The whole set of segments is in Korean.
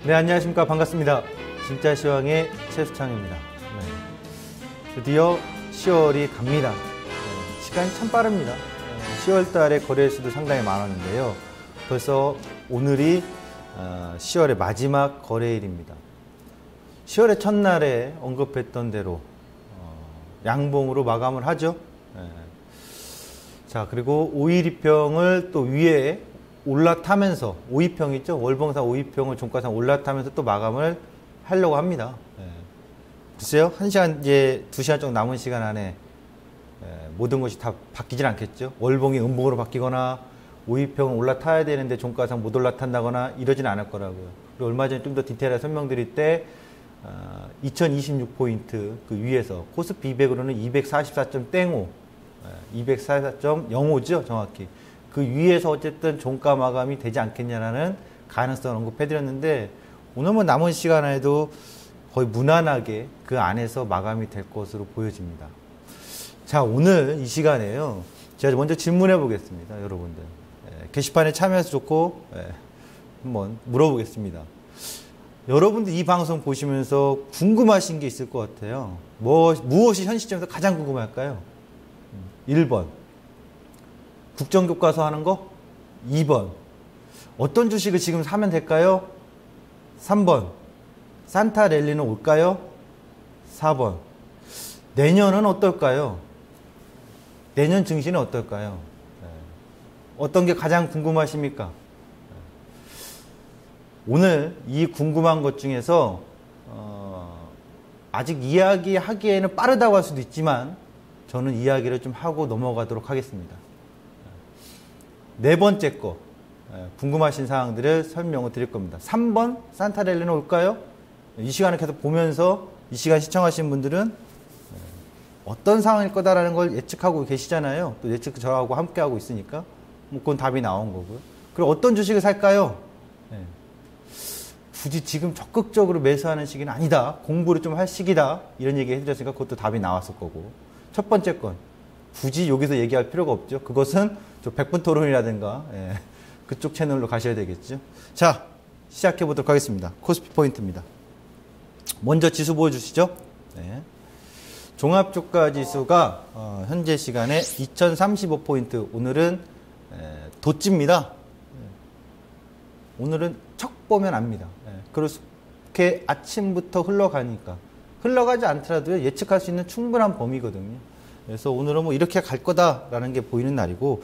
네, 안녕하십니까. 반갑습니다. 진짜 시황의 최수창입니다. 네. 드디어 10월이 갑니다. 시간이 참 빠릅니다. 10월 달에 거래수도 상당히 많았는데요. 벌써 오늘이 10월의 마지막 거래일입니다. 10월의 첫날에 언급했던 대로 양봉으로 마감을 하죠. 자, 그리고 5일2평을 또 위에 올라타면서 5일평 있죠? 월봉상 5일평을 종가상 올라타면서 또 마감을 하려고 합니다. 글쎄요, 1시간 이제 2시간 정도 남은 시간 안에 모든 것이 다 바뀌질 않겠죠. 월봉이 음봉으로 바뀌거나 5일평은 올라타야 되는데 종가상 못 올라탄다거나 이러진 않을 거라고요. 그리고 얼마 전에 좀 더 디테일하게 설명드릴 때 2026포인트 그 위에서 코스피 200으로는 244.05 244.05죠, 정확히. 그 위에서 어쨌든 종가 마감이 되지 않겠냐라는 가능성을 언급해드렸는데, 오늘 뭐 남은 시간 안에도 거의 무난하게 그 안에서 마감이 될 것으로 보여집니다. 자, 오늘 이 시간에요, 제가 먼저 질문해 보겠습니다. 여러분들 게시판에 참여해서 좋고 한번 물어보겠습니다. 여러분들 이 방송 보시면서 궁금하신 게 있을 것 같아요. 무엇이 현 시점에서 가장 궁금할까요? 1번 국정교과서 하는 거? 2번 어떤 주식을 지금 사면 될까요? 3번 산타랠리는 올까요? 4번 내년은 어떨까요? 내년 증시는 어떨까요? 어떤 게 가장 궁금하십니까? 오늘 이 궁금한 것 중에서 아직 이야기하기에는 빠르다고 할 수도 있지만 저는 이야기를 좀 하고 넘어가도록 하겠습니다. 네 번째 거 궁금하신 사항들을 설명을 드릴 겁니다. 3번 산타랠리는 올까요? 이 시간을 계속 보면서 이 시간 시청하신 분들은 어떤 상황일 거다라는 걸 예측하고 계시잖아요. 또 예측 저하고 함께 하고 있으니까 뭐 그건 답이 나온 거고요. 그리고 어떤 주식을 살까요? 굳이 지금 적극적으로 매수하는 시기는 아니다. 공부를 좀 할 시기다. 이런 얘기 해드렸으니까 그것도 답이 나왔을 거고. 첫 번째 건 굳이 여기서 얘기할 필요가 없죠. 그것은 저 100분 토론이라든가 그쪽 채널로 가셔야 되겠죠. 자, 시작해 보도록 하겠습니다. 코스피 포인트입니다. 먼저 지수 보여주시죠. 종합주가지수가 현재 시간에 2035포인트. 오늘은 도찌입니다. 오늘은 척 보면 압니다. 그렇게 아침부터 흘러가니까, 흘러가지 않더라도 예측할 수 있는 충분한 범위거든요. 그래서 오늘은 뭐 이렇게 갈 거다라는 게 보이는 날이고,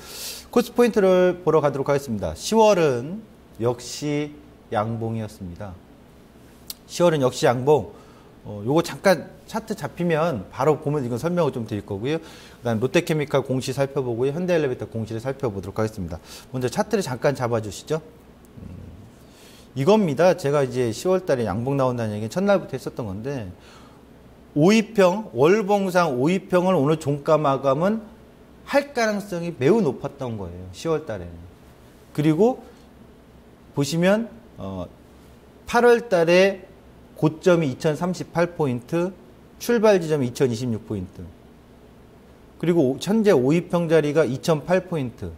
코스피 포인트를 보러 가도록 하겠습니다. 10월은 역시 양봉이었습니다. 10월은 역시 양봉. 요거 잠깐 차트 잡히면 바로 보면 이건 설명을 좀 드릴 거고요. 그다음 롯데케미칼 공시 살펴보고요. 현대엘리베이터 공시를 살펴보도록 하겠습니다. 먼저 차트를 잠깐 잡아주시죠. 이겁니다. 제가 이제 10월 달에 양봉 나온다는 얘기는 첫날부터 했었던 건데, 5일평, 월봉상 5일평을 오늘 종가 마감은 할 가능성이 매우 높았던 거예요. 10월 달에는. 그리고 보시면 8월 달에 고점이 2038포인트, 출발 지점이 2026포인트. 그리고 현재 5일평 자리가 2008포인트.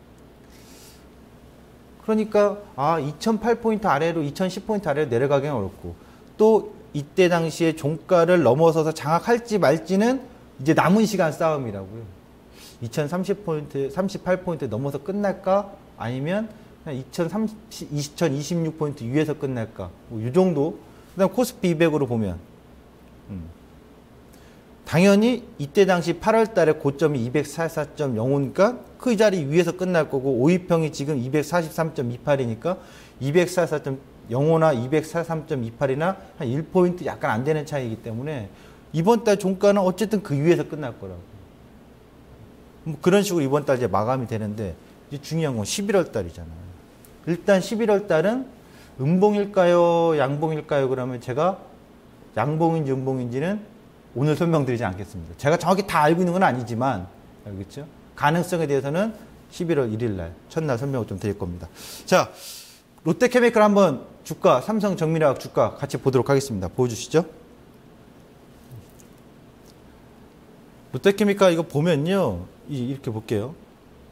그러니까 2008포인트 아래로 2010포인트 아래로 내려가기는 어렵고, 또 이때 당시에 종가를 넘어서서 장악할지 말지는 이제 남은 시간 싸움이라고요. 2030포인트, 38포인트 넘어서 끝날까? 아니면 2026포인트 위에서 끝날까? 뭐 이 정도. 그 다음 코스피 200으로 보면 당연히 이때 당시 8월 달에 고점이 244.05니까 그 자리 위에서 끝날 거고, 5일평이 지금 243.28이니까 244.05나 243.28이나 한 1포인트 약간 안 되는 차이이기 때문에 이번 달 종가는 어쨌든 그 위에서 끝날 거라고. 뭐 그런 식으로 이번 달 이제 마감이 되는데, 이제 중요한 건 11월 달이잖아요. 일단 11월 달은 음봉일까요? 양봉일까요? 그러면 제가 양봉인지 음봉인지는 오늘 설명드리지 않겠습니다. 제가 정확히 다 알고 있는 건 아니지만, 알겠죠? 가능성에 대해서는 11월 1일 날 첫날 설명을 좀 드릴 겁니다. 자, 롯데케미칼 한번 주가, 삼성정밀화학 주가 같이 보도록 하겠습니다. 보여주시죠. 롯데케미칼 이거 보면요, 이렇게 볼게요.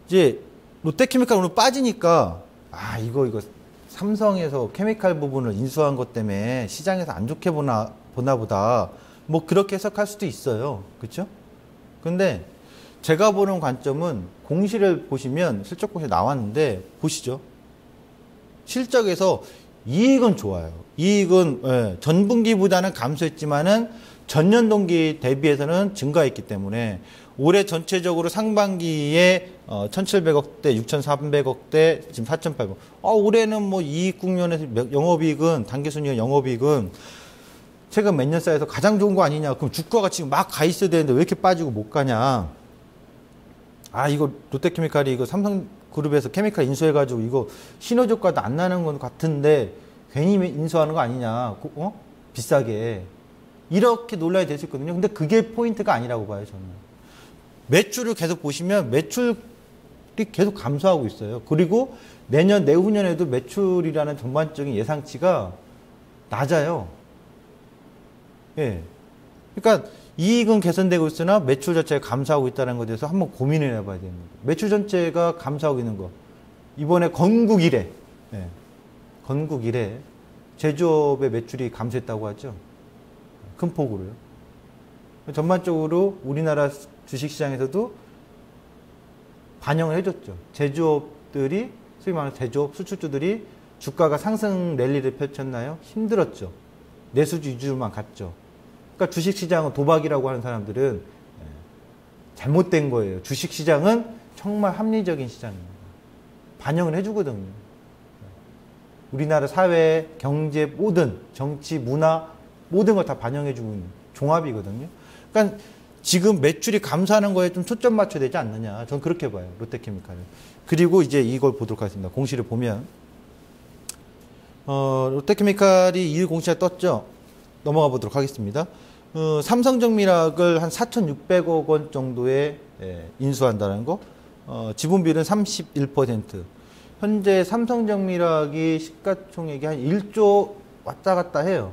이제 롯데케미칼 오늘 빠지니까 이거 삼성에서 케미칼 부분을 인수한 것 때문에 시장에서 안 좋게 보나 보다. 뭐 그렇게 해석할 수도 있어요. 그렇죠? 근데 제가 보는 관점은 공시를 보시면 실적 공시 나왔는데 보시죠. 실적에서 이익은 좋아요. 이익은 전분기보다는 감소했지만은 전년 동기 대비해서는 증가했기 때문에 올해 전체적으로 상반기에 1,700억대, 6,300억대, 지금 4,800억. 올해는 뭐 이익 국면에서 영업이익은 당기순이익 영업이익은 최근 몇 년 사이에서 가장 좋은 거 아니냐. 그럼 주가가 지금 막 가 있어야 되는데 왜 이렇게 빠지고 못 가냐. 이거 롯데케미칼이 이거 삼성그룹에서 케미칼 인수해가지고 이거 시너지 효과도 안 나는 건 같은데 괜히 인수하는 거 아니냐. 비싸게. 이렇게 논란이 될 수 있거든요. 근데 그게 포인트가 아니라고 봐요, 저는. 매출을 계속 보시면 매출이 계속 감소하고 있어요. 그리고 내년, 내후년에도 매출이라는 전반적인 예상치가 낮아요. 예. 그러니까 이익은 개선되고 있으나 매출 자체가 감소하고 있다는 것에 대해서 한번 고민을 해봐야 됩니다. 매출 전체가 감소하고 있는 거. 이번에 건국 이래, 건국 이래 제조업의 매출이 감소했다고 하죠. 큰 폭으로요. 전반적으로 우리나라 주식시장에서도 반영을 해줬죠. 제조업들이, 소위 말하는 제조업 수출주들이 주가가 상승 랠리를 펼쳤나요? 힘들었죠. 내수주 위주로만 갔죠. 그러니까 주식시장은 도박이라고 하는 사람들은 잘못된 거예요. 주식시장은 정말 합리적인 시장입니다. 반영을 해주거든요. 우리나라 사회, 경제, 모든 정치, 문화 모든 걸 다 반영해주고 있는 종합이거든요. 그러니까 지금 매출이 감소하는 거에 좀 초점 맞춰야 되지 않느냐. 저는 그렇게 봐요. 롯데케미칼은. 그리고 이제 이걸 보도록 하겠습니다. 공시를 보면 롯데케미칼이 이일 공시가 떴죠. 넘어가 보도록 하겠습니다. 삼성정밀학을 한 4,600억 원 정도에 인수한다는 거. 지분비율은 31%. 현재 삼성정밀학이 시가총액이 한 1조 왔다 갔다 해요.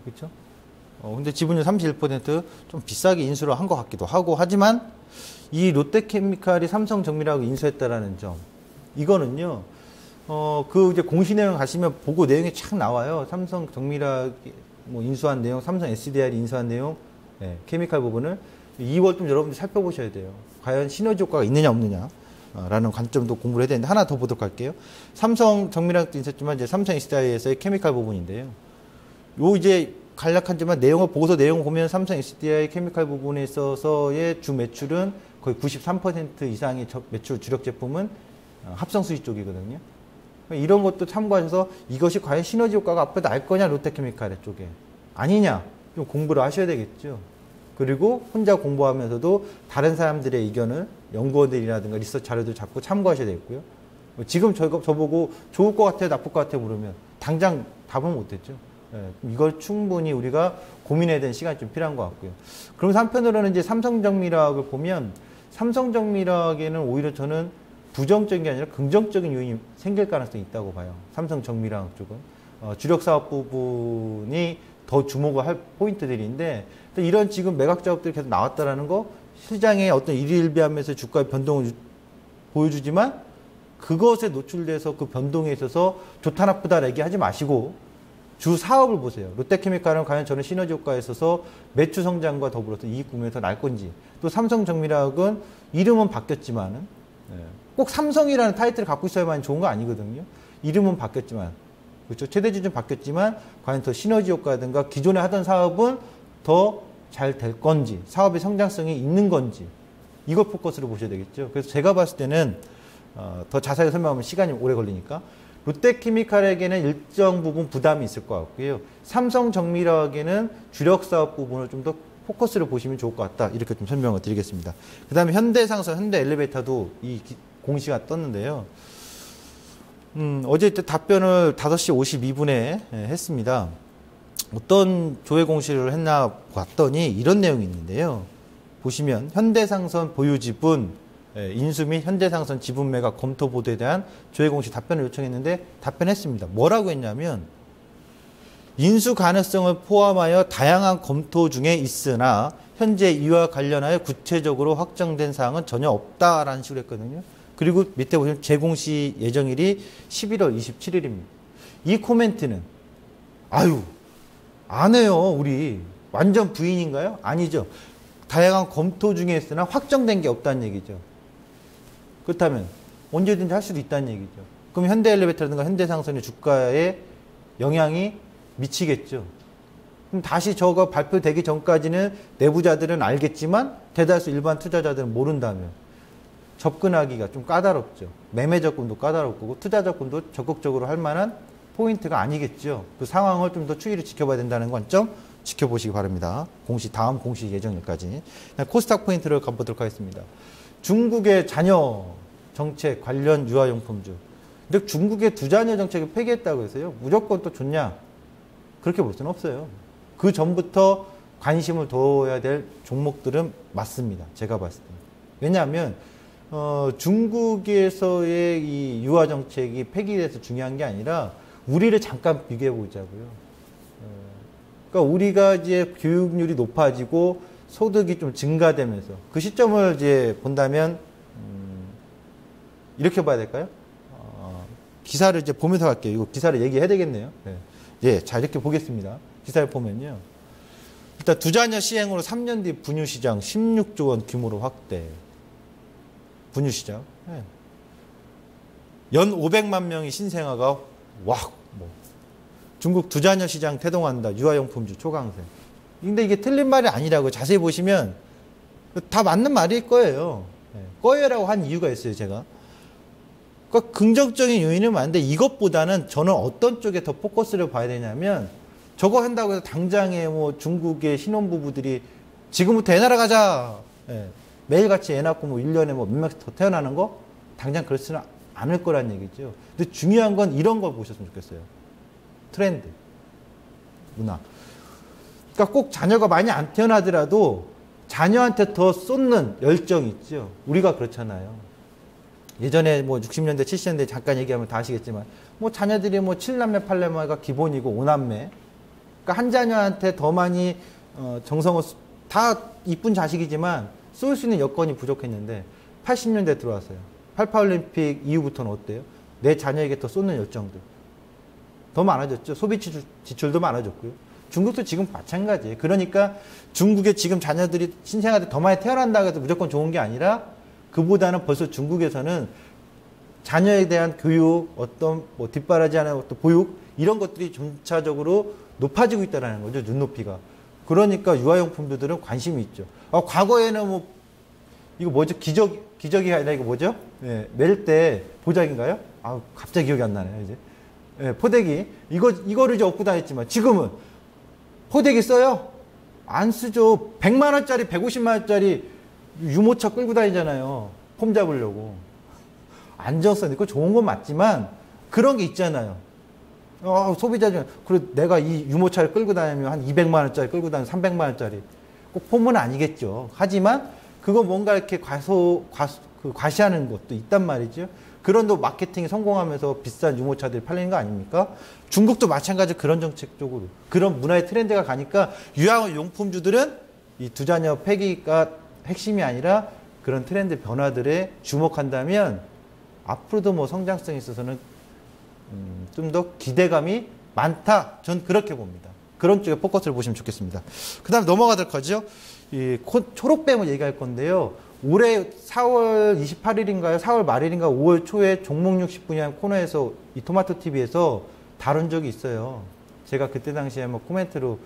그렇죠? 근데 지분율 31%좀 비싸게 인수를 한 것 같기도 하고 하지만 이 롯데케미칼이 삼성정밀학을 인수했다라는 점 이거는요. 그 이제 공시 내용 가시면 보고 내용이 쫙 나와요. 삼성정밀학 뭐 인수한 내용, 삼성 SDI를 인수한 내용, 케미칼 부분을 2월 좀 여러분들 살펴보셔야 돼요. 과연 시너지 효과가 있느냐 없느냐. 라는 관점도 공부를 해야 되는데 하나 더 보도록 할게요. 삼성정밀학도 인수했지만 이제 삼성 SDI에서의 케미칼 부분인데요. 요 이제 간략하지만 내용을 보고서 내용을 보면 삼성 SDI 케미칼 부분에 있어서의 주 매출은 거의 93% 이상의 매출 주력 제품은 합성 수지 쪽이거든요. 이런 것도 참고하셔서 이것이 과연 시너지 효과가 앞으로 날 거냐 롯데케미칼 쪽에 아니냐 좀 공부를 하셔야 되겠죠. 그리고 혼자 공부하면서도 다른 사람들의 의견을 연구원들이라든가 리서치 자료들 자꾸 참고하셔야 되겠고요. 지금 저보고 좋을 것 같아요, 나쁠 것 같아요 물으면 당장 답은 못했죠. 이걸 충분히 우리가 고민해야 되는 시간이 좀 필요한 것 같고요. 그러면서 한편으로는 이제 삼성정밀학을 보면 삼성정밀학에는 오히려 저는 부정적인 게 아니라 긍정적인 요인이 생길 가능성이 있다고 봐요. 삼성정밀학 쪽은. 주력 사업 부분이 더 주목을 할 포인트들인데 이런 지금 매각 작업들이 계속 나왔다라는 거 시장의 어떤 일희일비하면서 주가의 변동을 보여주지만 그것에 노출돼서 그 변동에 있어서 좋다 나쁘다 얘기하지 마시고 주 사업을 보세요. 롯데케미칼은 과연 저는 시너지 효과에 있어서 매출 성장과 더불어서 이익 구매에서 날 건지 또 삼성정밀학은 이름은 바뀌었지만은 꼭 삼성이라는 타이틀을 갖고 있어야만 좋은 거 아니거든요. 이름은 바뀌었지만 그렇죠. 최대 지준 바뀌었지만 과연 더 시너지 효과든가 기존에 하던 사업은 더 잘 될 건지 사업의 성장성이 있는 건지 이걸 포커스로 보셔야 되겠죠. 그래서 제가 봤을 때는 더 자세하게 설명하면 시간이 오래 걸리니까 롯데케미칼에게는 일정 부분 부담이 있을 것 같고요. 삼성정밀학에는 주력 사업 부분을 좀 더 포커스를 보시면 좋을 것 같다. 이렇게 좀 설명을 드리겠습니다. 그 다음에 현대상선, 현대엘리베이터도 이 공시가 떴는데요. 어제 답변을 5시 52분에 했습니다. 어떤 조회 공시를 했나 봤더니 이런 내용이 있는데요. 보시면 현대상선 보유 지분 인수 및 현대상선 지분 매각 검토 보도에 대한 조회 공시 답변을 요청했는데 답변했습니다. 뭐라고 했냐면 인수 가능성을 포함하여 다양한 검토 중에 있으나 현재 이와 관련하여 구체적으로 확정된 사항은 전혀 없다라는 식으로 했거든요. 그리고 밑에 보시면 재공시 예정일이 11월 27일입니다. 이 코멘트는 아유 안 해요. 우리 완전 부인인가요? 아니죠. 다양한 검토 중에 있으나 확정된 게 없다는 얘기죠. 그렇다면 언제든지 할 수도 있다는 얘기죠. 그럼 현대엘리베이터라든가 현대상선의 주가에 영향이 미치겠죠. 그럼 다시 저거 발표되기 전까지는 내부자들은 알겠지만 대다수 일반 투자자들은 모른다면 접근하기가 좀 까다롭죠. 매매 접근도 까다롭고 투자 접근도 적극적으로 할 만한 포인트가 아니겠죠. 그 상황을 좀 더 추이를 지켜봐야 된다는 관점 지켜보시기 바랍니다. 다음 공시 예정일까지. 코스닥 포인트를 가보도록 하겠습니다. 중국의 자녀 정책 관련 유아용품주. 근데 중국의 두 자녀 정책을 폐기했다고 해서요. 무조건 또 좋냐? 그렇게 볼 수는 없어요. 그 전부터 관심을 둬야 될 종목들은 맞습니다. 제가 봤을 때. 왜냐하면 중국에서의 이 유아 정책이 폐기돼서 중요한 게 아니라 우리를 잠깐 비교해 보자고요. 그러니까 우리가 이제 교육률이 높아지고 소득이 좀 증가되면서 그 시점을 이제 본다면 이렇게 봐야 될까요? 기사를 이제 보면서 갈게요. 이거 기사를 얘기해야 되겠네요. 네. 예, 자 이렇게 보겠습니다. 기사를 보면요. 일단 두 자녀 시행으로 3년 뒤 분유시장 16조 원 규모로 확대. 분유시장. 네. 연 500만 명이 신생아가 중국 두 자녀 시장 태동한다. 유아용품주 초강세. 근데 이게 틀린 말이 아니라고 자세히 보시면 다 맞는 말일 거예요. 네. 거예요라고 한 이유가 있어요, 제가. 그러니까 긍정적인 요인은 많은데 이것보다는 저는 어떤 쪽에 더 포커스를 봐야 되냐면 저거 한다고 해서 당장에 뭐 중국의 신혼부부들이 지금부터 애 낳으러 가자. 네. 매일같이 애 낳고 뭐 1년에 뭐 몇 명씩 더 태어나는 거? 당장 그렇지는 않을 거란 얘기죠. 근데 중요한 건 이런 걸 보셨으면 좋겠어요. 트렌드. 문화. 그러니까 꼭 자녀가 많이 안 태어나더라도 자녀한테 더 쏟는 열정이 있죠. 우리가 그렇잖아요. 예전에 뭐 60년대, 70년대 잠깐 얘기하면 다 아시겠지만 뭐 자녀들이 뭐 7남매, 8남매가 기본이고 5남매. 그러니까 한 자녀한테 더 많이 정성을 다 이쁜 자식이지만 쏠 수 있는 여건이 부족했는데 80년대 들어왔어요. 88올림픽 이후부터는 어때요? 내 자녀에게 더 쏟는 열정들. 더 많아졌죠. 소비 지출도 많아졌고요. 중국도 지금 마찬가지예요. 그러니까 중국의 지금 자녀들이 신생아들 더 많이 태어난다고 해서 무조건 좋은 게 아니라 그보다는 벌써 중국에서는 자녀에 대한 교육, 어떤 뭐 뒷바라지하는 어떤 보육 이런 것들이 점차적으로 높아지고 있다는 거죠. 눈높이가. 그러니까 유아용품들은 관심이 있죠. 과거에는 뭐 이거 뭐죠? 기저귀가 아니라 이거 뭐죠? 예, 멜 때 보자기인가요? 갑자기 기억이 안 나네요, 이제. 예, 포대기. 이거를 이제 얻고 다녔지만 지금은 포대기 써요? 안 쓰죠. 100만 원짜리, 150만 원짜리 유모차 끌고 다니잖아요. 폼 잡으려고. 안정성 있고 좋은 건 맞지만 그런 게 있잖아요. 소비자 중에 그리고 내가 이 유모차를 끌고 다니면 한 200만 원짜리 끌고 다니면 300만 원짜리 꼭 폼은 아니겠죠. 하지만 그거 뭔가 이렇게 과시하는 것도 있단 말이죠. 그런 또 마케팅이 성공하면서 비싼 유모차들이 팔리는 거 아닙니까? 중국도 마찬가지로 그런 정책 쪽으로 그런 문화의 트렌드가 가니까 유아용품주들은 이 두 자녀 폐기가 핵심이 아니라 그런 트렌드 변화들에 주목한다면 앞으로도 뭐 성장성에 있어서는 좀 더 기대감이 많다. 전 그렇게 봅니다. 그런 쪽에 포커스를 보시면 좋겠습니다. 그 다음 넘어가도록 하죠. 이 초록뱀을 얘기할 건데요. 올해 4월 28일인가요? 4월 말일인가 5월 초에 종목 60 분야 코너에서 이 토마토 TV에서 다룬 적이 있어요. 제가 그때 당시에 뭐 코멘트로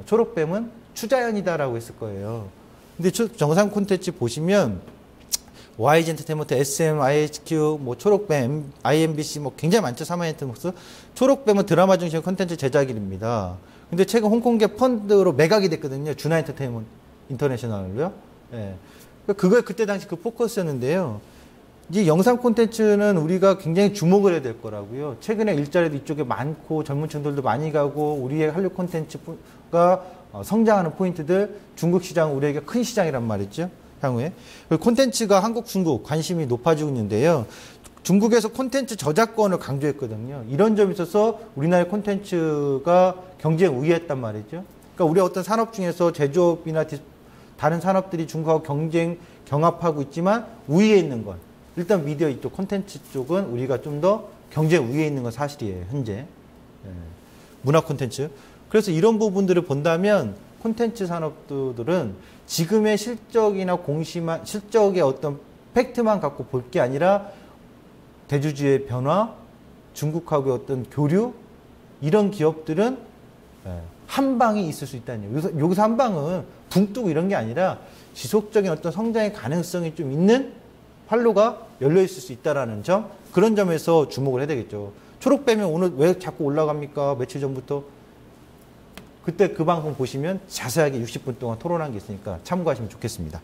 초록뱀은 추자연이다라고 했을 거예요. 근데 정상 콘텐츠 보시면 YG 엔터테인먼트, SM, IHQ, 뭐 초록뱀, IMBC 뭐 굉장히 많죠. 사마이엔터목스. 초록뱀은 드라마 중심 콘텐츠 제작일입니다. 근데 최근 홍콩계 펀드로 매각이 됐거든요. 주나 엔터테인먼트 인터내셔널로요. 예. 그걸 그때 당시 그 포커스였는데요. 이 영상 콘텐츠는 우리가 굉장히 주목을 해야 될 거라고요. 최근에 일자리도 이쪽에 많고 젊은 층들도 많이 가고 우리의 한류 콘텐츠가 성장하는 포인트들 중국 시장 우리에게 큰 시장이란 말이죠. 향후에. 콘텐츠가 한국, 중국 관심이 높아지고 있는데요. 중국에서 콘텐츠 저작권을 강조했거든요. 이런 점에 있어서 우리나라의 콘텐츠가 경쟁 우위했단 말이죠. 그러니까 우리 어떤 산업 중에서 제조업이나 다른 산업들이 중국하고 경합하고 있지만 우위에 있는 것. 일단 미디어 이쪽 콘텐츠 쪽은 우리가 좀 더 경제 우위에 있는 건 사실이에요. 현재. 예. 문화 콘텐츠. 그래서 이런 부분들을 본다면 콘텐츠 산업들은 지금의 실적이나 공시만 실적의 어떤 팩트만 갖고 볼 게 아니라 대주주의 변화, 중국하고의 어떤 교류 이런 기업들은 한 방이 있을 수 있다는 얘기예요. 여기서 한 방은 붕 뜨고 이런 게 아니라 지속적인 어떤 성장의 가능성이 좀 있는 활로가 열려 있을 수 있다라는 점, 그런 점에서 주목을 해야 되겠죠. 초록 빼면 오늘 왜 자꾸 올라갑니까? 며칠 전부터. 그때 그 방송 보시면 자세하게 60분 동안 토론한 게 있으니까 참고하시면 좋겠습니다.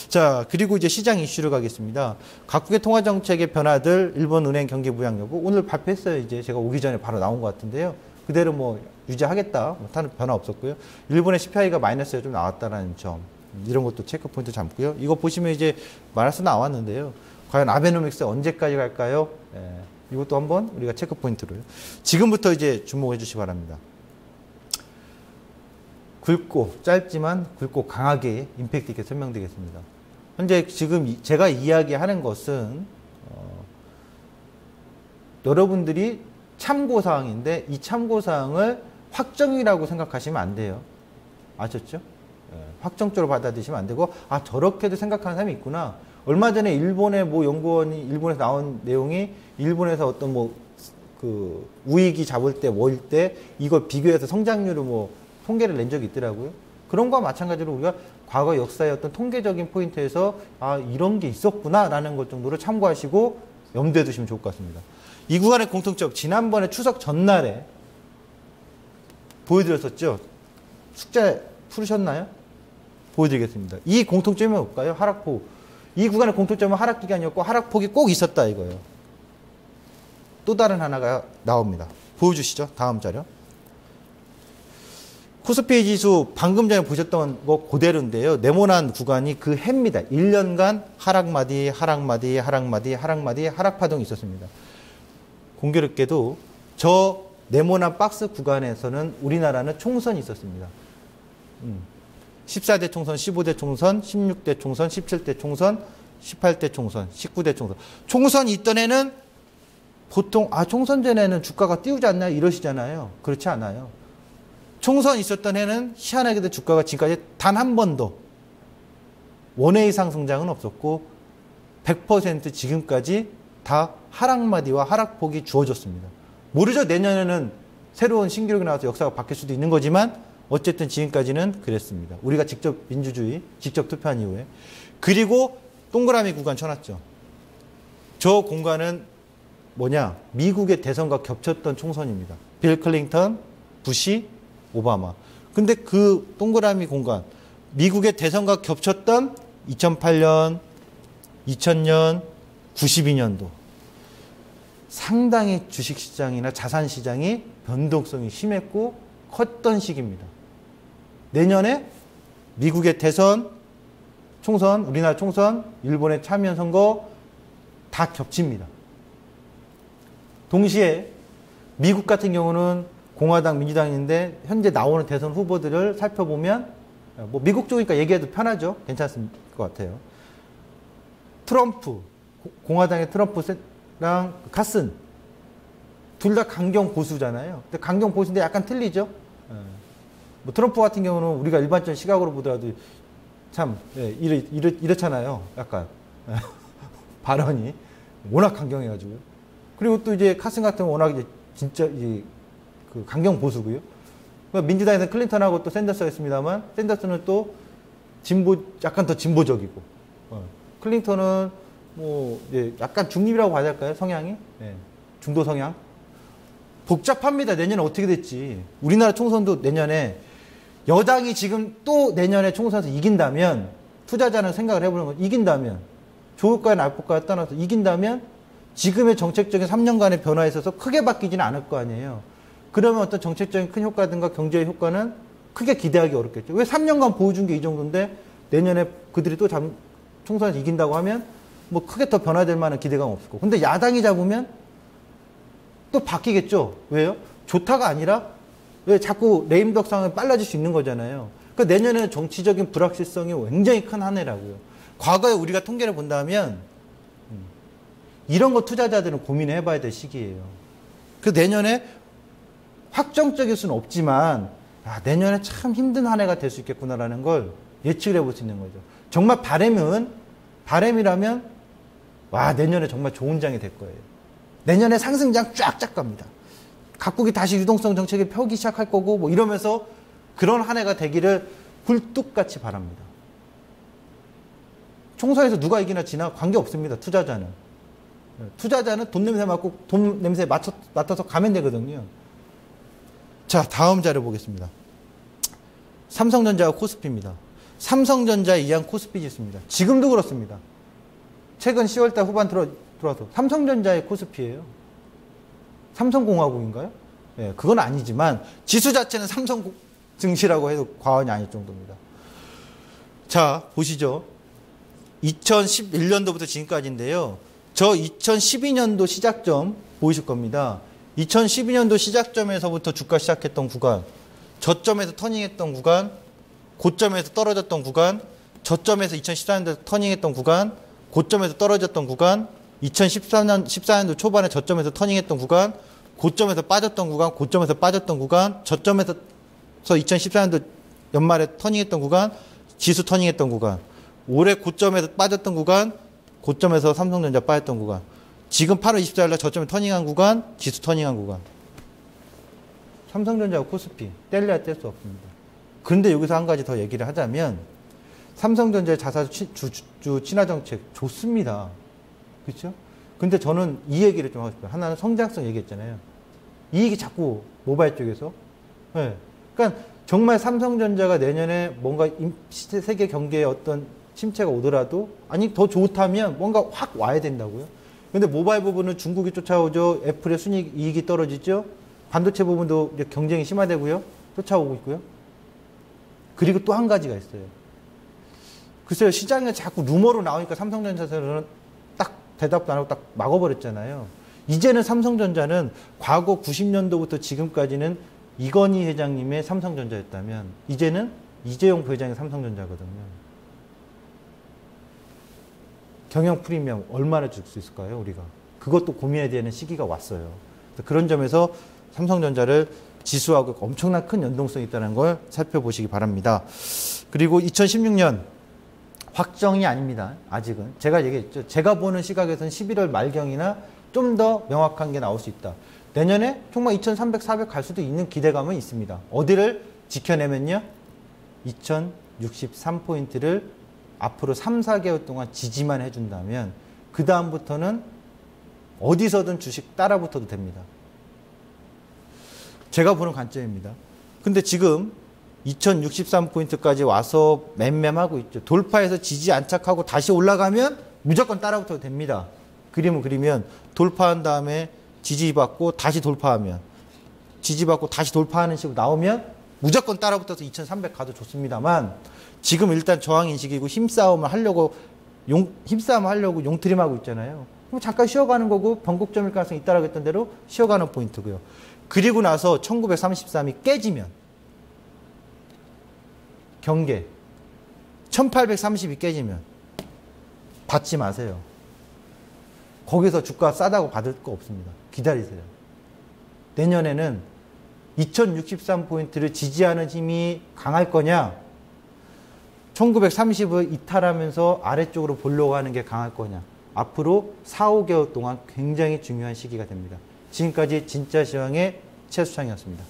자, 그리고 이제 시장 이슈로 가겠습니다. 각국의 통화정책의 변화들, 일본은행 경기 부양 여부. 오늘 발표했어요. 이제 제가 오기 전에 바로 나온 것 같은데요. 그대로 뭐 유지하겠다. 다른 변화 없었고요. 일본의 CPI가 마이너스가 좀 나왔다는 점. 이런 것도 체크 포인트 잡고요. 이거 보시면 이제 마이너스 나왔는데요. 과연 아베노믹스 언제까지 갈까요? 이것도 한번 우리가 체크 포인트를 지금부터 이제 주목해 주시기 바랍니다. 굵고 짧지만 굵고 강하게 임팩트 있게 설명드리겠습니다. 현재 지금 제가 이야기하는 것은 여러분들이 참고사항인데 이 참고사항을 확정이라고 생각하시면 안 돼요. 아셨죠? 확정적으로 받아들이시면 안 되고, 아, 저렇게도 생각하는 사람이 있구나. 얼마 전에 일본의 뭐 연구원이 일본에서 나온 내용이 일본에서 어떤 뭐 그 우익이 잡을 때 뭐일 때 이걸 비교해서 성장률을 뭐 통계를 낸 적이 있더라고요. 그런 거와 마찬가지로 우리가 과거 역사의 어떤 통계적인 포인트에서 아, 이런 게 있었구나라는 것 정도로 참고하시고 염두에 두시면 좋을 것 같습니다. 이 구간의 공통점, 지난번에 추석 전날에 보여드렸었죠. 숙제 풀으셨나요? 보여드리겠습니다. 이 공통점이 뭘까요? 하락폭. 이 구간의 공통점은 하락 기간이었고 하락폭이 꼭 있었다 이거예요. 또 다른 하나가 나옵니다. 보여주시죠. 다음 자료. 코스피 지수 방금 전에 보셨던 거 그대로인데요. 네모난 구간이 그 해입니다. 1년간 하락마디, 하락마디, 하락마디, 하락마디, 하락파동이 있었습니다. 공교롭게도 저 네모난 박스 구간에서는 우리나라는 총선이 있었습니다. 14대 총선, 15대 총선, 16대 총선, 17대 총선, 18대 총선, 19대 총선. 총선이 있던 해는 보통 총선 전에는 주가가 띄우지 않나 이러시잖아요. 그렇지 않아요. 총선 있었던 해는 희한하게도 주가가 지금까지 단 한 번도 원회 이상 성장은 없었고 100% 지금까지 다 하락마디와 하락폭이 주어졌습니다. 모르죠. 내년에는 새로운 신기록이 나와서 역사가 바뀔 수도 있는 거지만 어쨌든 지금까지는 그랬습니다. 우리가 직접 민주주의, 직접 투표한 이후에. 그리고 동그라미 구간 쳐놨죠. 저 공간은 뭐냐? 미국의 대선과 겹쳤던 총선입니다. 빌 클린턴, 부시, 오바마. 근데 그 동그라미 공간, 미국의 대선과 겹쳤던 2008년, 2000년, 92년도. 상당히 주식시장이나 자산시장이 변동성이 심했고 컸던 시기입니다. 내년에 미국의 대선, 총선, 우리나라 총선, 일본의 참여연 선거 다 겹칩니다. 동시에 미국 같은 경우는 공화당, 민주당인데 현재 나오는 대선 후보들을 살펴보면 뭐 미국 쪽이니까 얘기해도 편하죠. 괜찮을 것 같아요. 트럼프, 공화당의 트럼프랑 카슨 둘 다 강경 보수잖아요. 근데 강경 보수인데 약간 틀리죠. 뭐 트럼프 같은 경우는 우리가 일반적인 시각으로 보더라도 참 이렇잖아요. 약간 발언이 워낙 강경해가지고요. 그리고 또 이제 카슨 같은 경우 워낙 이제 진짜 이제 그 강경 보수고요. 민주당에서는 클린턴하고 또 샌더스가 있습니다만 샌더스는 또 약간 더 진보적이고 클린턴은 뭐 이제 약간 중립이라고 봐야 될까요? 성향이 중도 성향. 복잡합니다. 내년에 어떻게 될지. 우리나라 총선도 내년에 여당이 지금 또 내년에 총선에서 이긴다면 투자자는 생각을 해보는 건 이긴다면 좋을까요? 나쁠까요? 떠나서 이긴다면 지금의 정책적인 3년간의 변화에 있어서 크게 바뀌지는 않을 거 아니에요. 그러면 어떤 정책적인 큰 효과든가 경제의 효과는 크게 기대하기 어렵겠죠. 왜 3년간 보여준 게 이 정도인데 내년에 그들이 또 총선에서 이긴다고 하면 뭐 크게 더 변화될 만한 기대감 없을 거고. 근데 야당이 잡으면 또 바뀌겠죠. 왜요? 좋다가 아니라 왜 자꾸 레임덕 상황이 빨라질 수 있는 거잖아요. 그러니까 내년에는 정치적인 불확실성이 굉장히 큰 한 해라고요. 과거에 우리가 통계를 본다면 이런 거 투자자들은 고민을 해봐야 될 시기예요. 그 내년에 확정적일 수는 없지만 내년에 참 힘든 한 해가 될 수 있겠구나라는 걸 예측을 해볼 수 있는 거죠. 정말 바람이라면 내년에 정말 좋은 장이 될 거예요. 내년에 상승장 쫙쫙 갑니다. 각국이 다시 유동성 정책을 펴기 시작할 거고 뭐 이러면서 그런 한 해가 되기를 굴뚝같이 바랍니다. 총선에서 누가 이기나 지나 관계없습니다. 투자자는 돈 냄새 맡고 돈 냄새 맡아서 가면 되거든요. 자, 다음 자료 보겠습니다. 삼성전자와 코스피입니다. 삼성전자 이한 코스피 지수입니다. 지금도 그렇습니다. 최근 10월달 후반 들어와서 삼성전자의 코스피예요. 삼성공화국인가요? 예, 그건 아니지만 지수 자체는 삼성 증시라고 해도 과언이 아닐 정도입니다. 자, 보시죠. 2011년도부터 지금까지인데요. 저 2012년도 시작점 보이실 겁니다. 2012년도 시작점에서부터 주가 시작했던 구간, 저점에서 터닝했던 구간, 고점에서 떨어졌던 구간, 저점에서 2014년도 터닝했던 구간, 고점에서 떨어졌던 구간, 2014년도 초반에 저점에서 터닝했던 구간, 고점에서 빠졌던 구간, 고점에서 빠졌던 구간, 저점에서 2014년도 연말에 터닝했던 구간, 지수 터닝했던 구간, 올해 고점에서 빠졌던 구간, 고점에서 삼성전자 빠졌던 구간, 지금 8월 24일 날 저점에 터닝한 구간, 지수 터닝한 구간. 삼성전자와 코스피 뗄래야 뗄 수 없습니다. 그런데 여기서 한 가지 더 얘기를 하자면 삼성전자의 자사주 친화 정책 좋습니다. 그렇죠? 근데 저는 이 얘기를 좀 하고 싶어요. 하나는 성장성 얘기했잖아요. 이익이 자꾸 모바일 쪽에서. 네. 그러니까 정말 삼성전자가 내년에 뭔가 세계 경기에 어떤 침체가 오더라도 더 좋다면 뭔가 확 와야 된다고요. 근데 모바일 부분은 중국이 쫓아오죠. 애플의 순이익이 떨어지죠. 반도체 부분도 이제 경쟁이 심화되고요. 쫓아오고 있고요. 그리고 또 한 가지가 있어요. 글쎄요, 시장에 자꾸 루머로 나오니까 삼성전자에서는 딱 대답도 안 하고 딱 막아버렸잖아요. 이제는 삼성전자는 과거 90년도부터 지금까지는 이건희 회장님의 삼성전자였다면 이제는 이재용 부회장의 삼성전자거든요. 경영 프리미엄 얼마나 줄 수 있을까요, 우리가? 그것도 고민해야 되는 시기가 왔어요. 그런 점에서 삼성전자를 지수하고 엄청난 큰 연동성이 있다는 걸 살펴보시기 바랍니다. 그리고 2016년 확정이 아닙니다. 아직은. 제가 얘기했죠. 제가 보는 시각에서는 11월 말경이나 좀 더 명확한 게 나올 수 있다. 내년에 정말 2300, 400 갈 수도 있는 기대감은 있습니다. 어디를 지켜내면요? 2063포인트를 앞으로 3, 4개월 동안 지지만 해준다면 그 다음부터는 어디서든 주식 따라붙어도 됩니다. 제가 보는 관점입니다. 근데 지금 2063포인트까지 와서 맴맴하고 있죠. 돌파해서 지지 안착하고 다시 올라가면 무조건 따라붙어도 됩니다. 그림을 그리면 돌파한 다음에 지지받고 다시 돌파하면 지지받고 다시 돌파하는 식으로 나오면 무조건 따라붙어서 2300 가도 좋습니다만 지금 일단 저항인식이고 힘싸움을 하려고 용트림하고 있잖아요. 그럼 잠깐 쉬어가는 거고 변곡점일 가능성이 있다라고 했던 대로 쉬어가는 포인트고요. 그리고 나서 1933이 깨지면 경계 1830이 깨지면 받지 마세요. 거기서 주가 싸다고 받을 거 없습니다. 기다리세요. 내년에는 2063포인트를 지지하는 힘이 강할 거냐 1930을 이탈하면서 아래쪽으로 보려고 하는 게 강할 거냐 앞으로 4, 5개월 동안 굉장히 중요한 시기가 됩니다. 지금까지 진짜 시황의 최수창이었습니다.